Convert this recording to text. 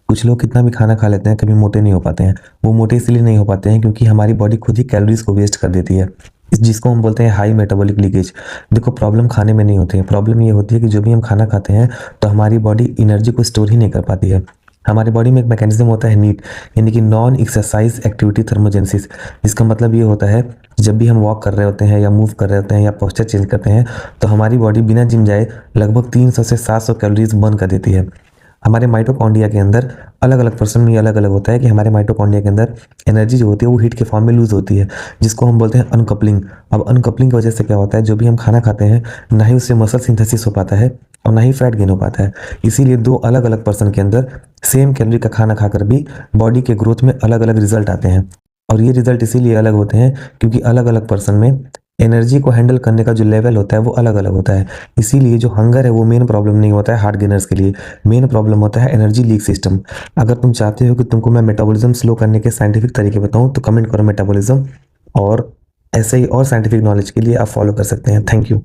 कुछ लोग कितना भी खाना खा लेते हैं, कभी मोटे नहीं हो पाते हैं। वो मोटे इसलिए नहीं हो पाते हैं क्योंकि हमारी बॉडी खुद ही कैलोरीज को वेस्ट कर देती है, जिसको हम बोलते हैं हाई मेटाबॉलिक लीकेज। देखो, प्रॉब्लम खाने में नहीं होती है, प्रॉब्लम ये होती है कि जो भी हम खाना खाते हैं तो हमारी बॉडी एनर्जी को स्टोर ही नहीं कर पाती है। हमारी बॉडी में एक मैकेनिज्म होता है नीट, यानी कि नॉन एक्सरसाइज एक्टिविटी थर्मोजेनेसिस। जिसका मतलब ये होता है, जब भी हम वॉक कर रहे होते हैं या मूव कर रहे होते हैं या पोस्चर चेंज करते हैं, तो हमारी बॉडी बिना जिम जाए लगभग 300 से 700 कैलोरीज बर्न कर देती है। हमारे माइटोकॉन्ड्रिया के अंदर अलग अलग पर्सन में अलग अलग होता है कि हमारे माइटोकॉन्ड्रिया के अंदर एनर्जी जो होती है वो हीट के फॉर्म में लूज होती है, जिसको हम बोलते हैं अनकपलिंग। अब अनकपलिंग की वजह से क्या होता है, जो भी हम खाना खाते हैं ना ही उससे मसल सिंथेसिस हो पाता है और ना ही फैट गेन हो पाता है। इसीलिए दो अलग अलग पर्सन के अंदर सेम कैलोरी का खाना खाकर भी बॉडी के ग्रोथ में अलग अलग रिजल्ट आते हैं। और ये रिजल्ट इसीलिए अलग होते हैं क्योंकि अलग अलग पर्सन में एनर्जी को हैंडल करने का जो लेवल होता है वो अलग अलग होता है। इसीलिए जो हंगर है वो मेन प्रॉब्लम नहीं होता है हार्ड गेनर्स के लिए, मेन प्रॉब्लम होता है एनर्जी लीक सिस्टम। अगर तुम चाहते हो कि तुमको मैं मेटाबॉलिज्म स्लो करने के साइंटिफिक तरीके बताऊं तो कमेंट करो मेटाबॉलिज्म, और ऐसे ही और साइंटिफिक नॉलेज के लिए आप फॉलो कर सकते हैं। Thank you.